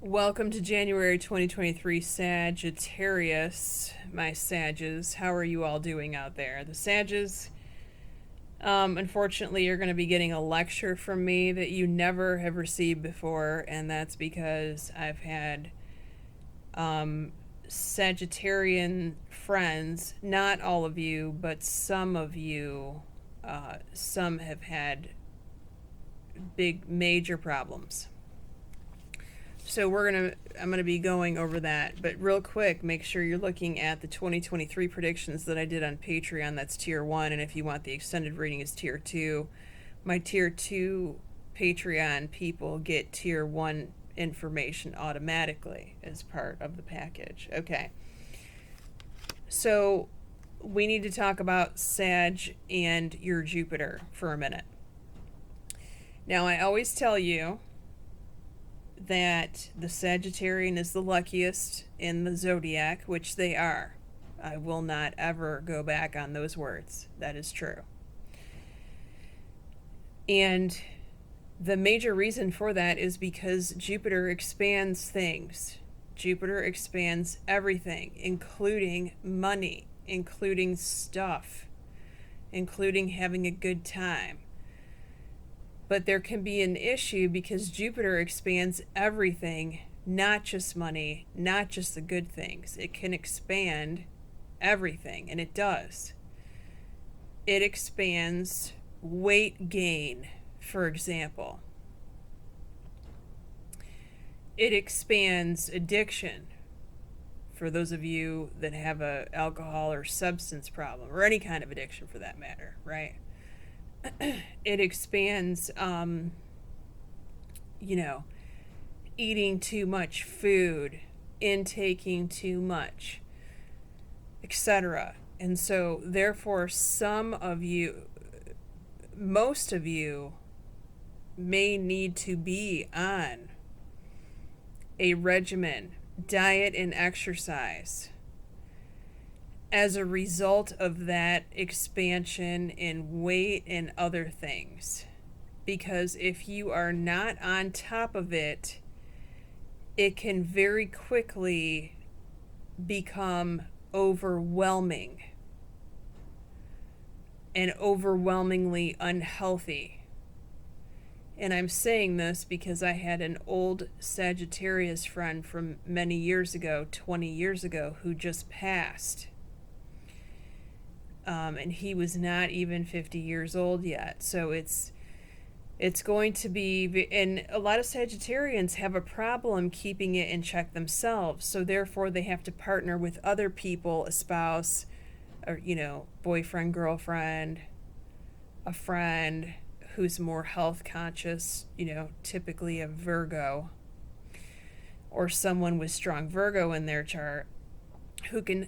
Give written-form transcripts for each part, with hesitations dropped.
Welcome to January 2023 Sagittarius, my Sages. How are you all doing out there? The Sages, unfortunately, you're going to be getting a lecture from me that you never have received before, and that's because I've had Sagittarian friends, not all of you, but some of you, some have had big, major problems. So I'm gonna be going over that, but real quick, make sure you're looking at the 2023 predictions that I did on Patreon. That's tier 1, and if you want the extended reading is tier 2. My tier 2 Patreon people get tier 1 information automatically as part of the package. Okay. So we need to talk about Sag and your Jupiter for a minute. Now, I always tell you that the Sagittarian is the luckiest in the zodiac, which they are. I will not ever go back on those words. That is true. And the major reason for that is because Jupiter expands things. Jupiter expands everything, including money, including stuff, including having a good time. But there can be an issue because Jupiter expands everything, not just money, not just the good things. It can expand everything, and it does. It expands weight gain, for example. It expands addiction, for those of you that have a alcohol or substance problem, or any kind of addiction for that matter, right? It expands, eating too much food, intaking too much, etc. And so, therefore, some of you, most of you, may need to be on a regimen, diet, and exercise as a result of that expansion in weight and other things. Because if you are not on top of it, it can very quickly become overwhelming and overwhelmingly unhealthy. And I'm saying this because I had an old Sagittarius friend from many years ago, 20 years ago, who just passed. And he was not even 50 years old yet. So it's going to be, and a lot of Sagittarians have a problem keeping it in check themselves. So therefore they have to partner with other people, a spouse, or, boyfriend, girlfriend, a friend who's more health conscious, typically a Virgo, or someone with strong Virgo in their chart who can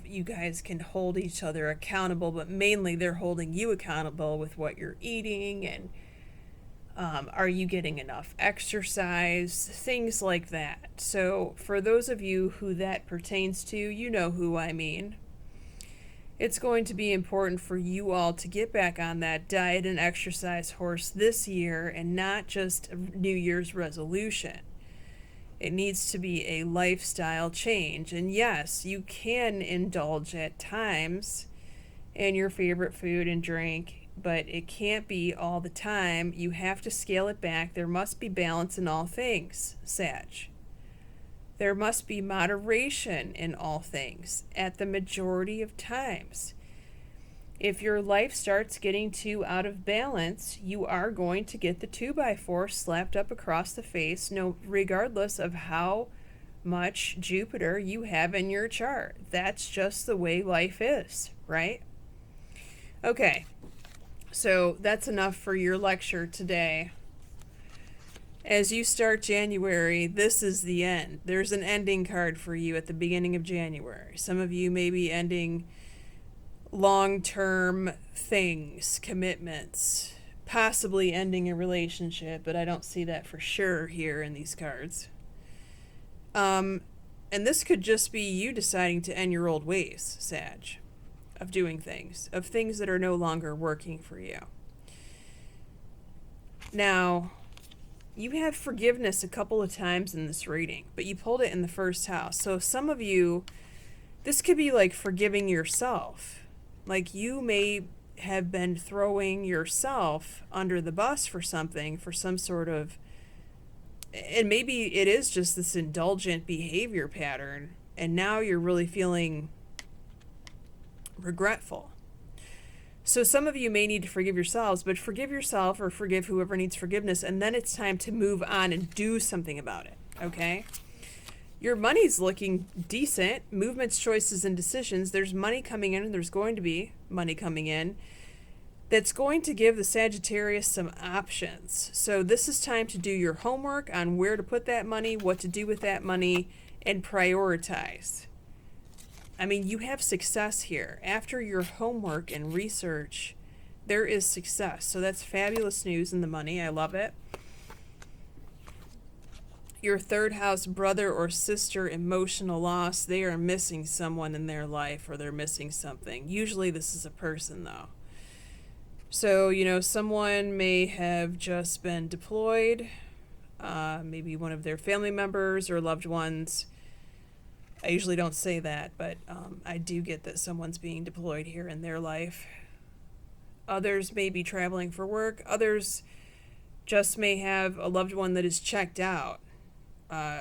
you guys can hold each other accountable, but mainly they're holding you accountable with what you're eating and are you getting enough exercise, things like that. So for those of you who that pertains to, you know who I mean. It's going to be important for you all to get back on that diet and exercise horse this year, and not just a New Year's resolution. It needs to be a lifestyle change. And yes, you can indulge at times in your favorite food and drink, but it can't be all the time. You have to scale it back. There must be balance in all things, Sag. There must be moderation in all things at the majority of times. If your life starts getting too out of balance, you are going to get the 2x4 slapped up across the face, regardless of how much Jupiter you have in your chart. That's just the way life is, right? Okay, so that's enough for your lecture today. As you start January, this is the end. There's an ending card for you at the beginning of January. Some of you may be ending long-term things, commitments, possibly ending a relationship, but I don't see that for sure here in these cards. And this could just be you deciding to end your old ways, Sag, of doing things, of things that are no longer working for you. Now, You had forgiveness a couple of times in this reading, but you pulled it in the first house. So some of you, this could be like forgiving yourself. Like you may have been throwing yourself under the bus for something, for some sort of, and maybe it is just this indulgent behavior pattern, and now you're really feeling regretful. So some of you may need to forgive yourselves, but forgive yourself or forgive whoever needs forgiveness, and then it's time to move on and do something about it, okay? Your money's looking decent. Movements, choices, and decisions. There's money coming in, and there's going to be money coming in. That's going to give the Sagittarius some options. So this is time to do your homework on where to put that money, what to do with that money, and prioritize. I mean, you have success here. After your homework and research, there is success. So that's fabulous news in the money. I love it. Your third house, brother or sister, emotional loss. They are missing someone in their life, or they're missing something. Usually this is a person, though. So, someone may have just been deployed. Maybe one of their family members or loved ones. I usually don't say that, but I do get that someone's being deployed here in their life. Others may be traveling for work. Others just may have a loved one that is checked out.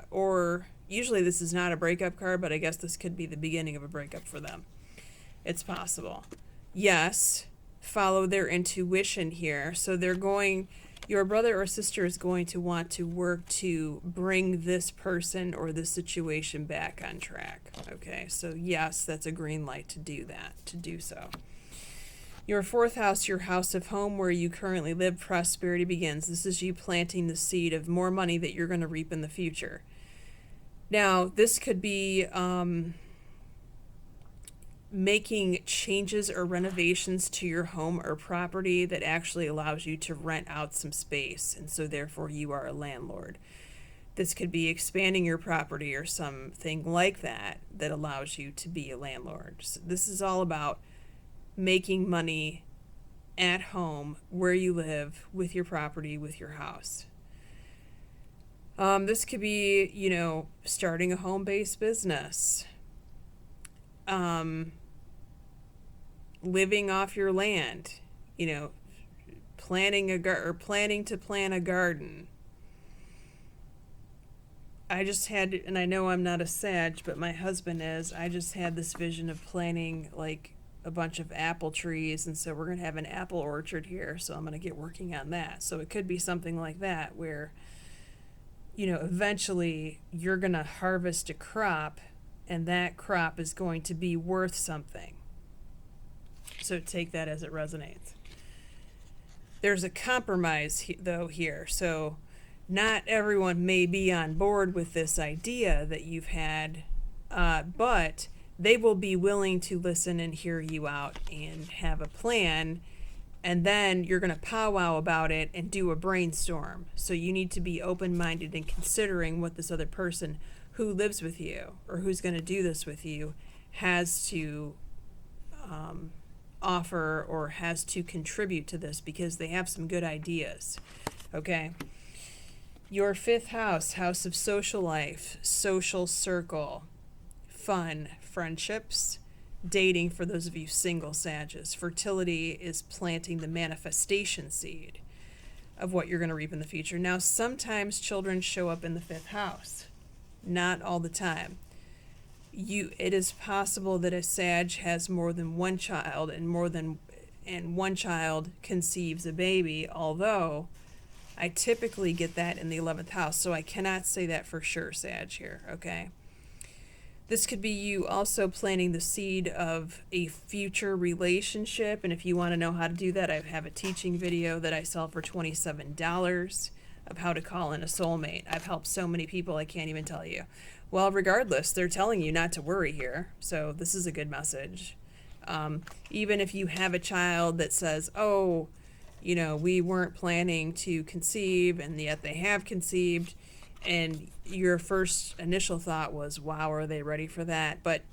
Or usually this is not a breakup card, but I guess this could be the beginning of a breakup for them. It's possible. Yes, follow their intuition here. So your brother or sister is going to want to work to bring this person or this situation back on track. Okay, so yes, that's a green light to do that, to do so. Your fourth house, your house of home where you currently live, prosperity begins. This is you planting the seed of more money that you're going to reap in the future. Now, this could be making changes or renovations to your home or property that actually allows you to rent out some space, and so therefore you are a landlord. This could be expanding your property or something like that that allows you to be a landlord. So this is all about making money at home, where you live, with your property, with your house. This could be, starting a home-based business. Living off your land, planning to plant a garden. I just had, and I know I'm not a Sag, but my husband is. I just had this vision of planting like a bunch of apple trees, and so we're going to have an apple orchard here, so I'm going to get working on that. So it could be something like that where, eventually you're going to harvest a crop, and that crop is going to be worth something. So take that as it resonates. There's a compromise, though, here. So not everyone may be on board with this idea that you've had, but they will be willing to listen and hear you out and have a plan, and then you're going to powwow about it and do a brainstorm. So you need to be open-minded and considering what this other person who lives with you or who's going to do this with you has to offer or has to contribute to this, because they have some good ideas. Okay. Your fifth house, house of social life, social circle, fun, friendships, dating for those of you single Sages. Fertility is planting the manifestation seed of what you're going to reap in the future. Now, sometimes children show up in the fifth house. Not all the time. It is possible that a Sag has more than one child, and one child conceives a baby, although I typically get that in the 11th house, so I cannot say that for sure, Sag, here, okay? This could be you also planting the seed of a future relationship, and if you want to know how to do that, I have a teaching video that I sell for $27 of how to call in a soulmate. I've helped so many people, I can't even tell you. Well, regardless, they're telling you not to worry here, so this is a good message. Even if you have a child that says, we weren't planning to conceive, and yet they have conceived, and your first initial thought was, wow, are they ready for that? But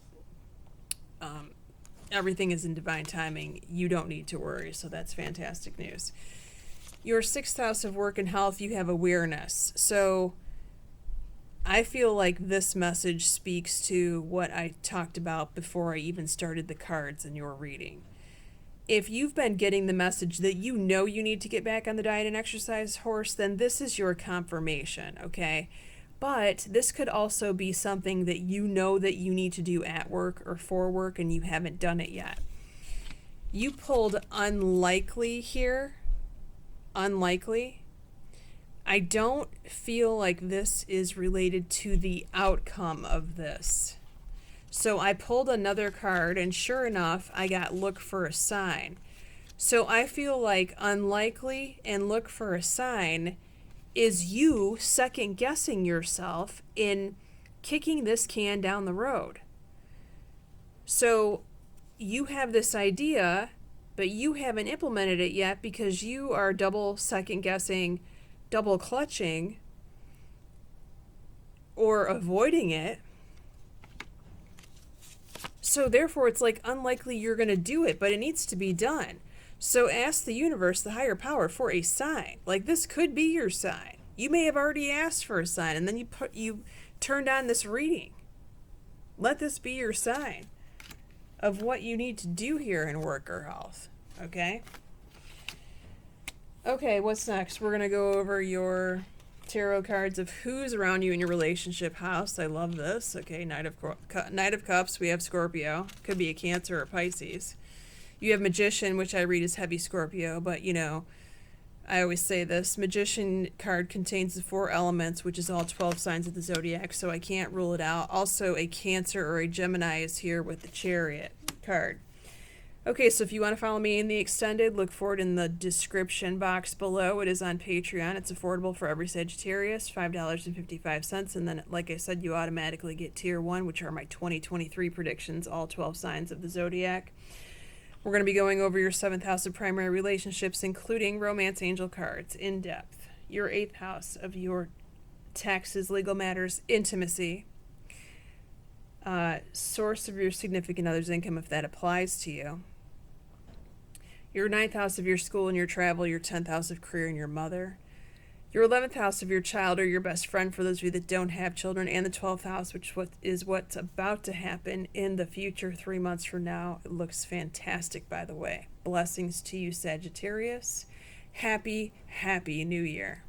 everything is in divine timing. You don't need to worry, so that's fantastic news. Your sixth house of work and health, you have awareness. So I feel like this message speaks to what I talked about before I even started the cards in your reading. If you've been getting the message that you know you need to get back on the diet and exercise horse, then this is your confirmation, okay? But this could also be something that you know that you need to do at work or for work and you haven't done it yet. You pulled unlikely here. Unlikely. I don't feel like this is related to the outcome of this. So I pulled another card, and sure enough, I got look for a sign. So I feel like unlikely and look for a sign is you second guessing yourself in kicking this can down the road. So you have this idea, but you haven't implemented it yet because you are double second guessing, double clutching, or avoiding it. So therefore, it's like unlikely you're going to do it, but it needs to be done. So ask the universe, the higher power, for a sign. Like, this could be your sign. You may have already asked for a sign, and then you turned on this reading. Let this be your sign of what you need to do here in work or health. Okay? Okay, what's next? We're going to go over your tarot cards of who's around you in your relationship house. I love this. Okay, Knight of Cups, we have Scorpio. Could be a Cancer or Pisces. You have Magician, which I read as heavy Scorpio, but you know, I always say this. Magician card contains the 4 elements, which is all 12 signs of the zodiac, so I can't rule it out. Also, a Cancer or a Gemini is here with the Chariot card. Okay, so if you want to follow me in the extended, look for it in the description box below. It is on Patreon. It's affordable for every Sagittarius, $5.55. And then, like I said, you automatically get Tier 1, which are my 2023 predictions, all 12 signs of the zodiac. We're going to be going over your 7th house of primary relationships, including romance angel cards, in depth. Your 8th house of your taxes, legal matters, intimacy. Source of your significant other's income, if that applies to you. Your 9th house of your school and your travel, your 10th house of career and your mother. Your 11th house of your child or your best friend for those of you that don't have children, and the 12th house, which is what's about to happen in the future 3 months from now. It looks fantastic, by the way. Blessings to you, Sagittarius. Happy, happy New Year.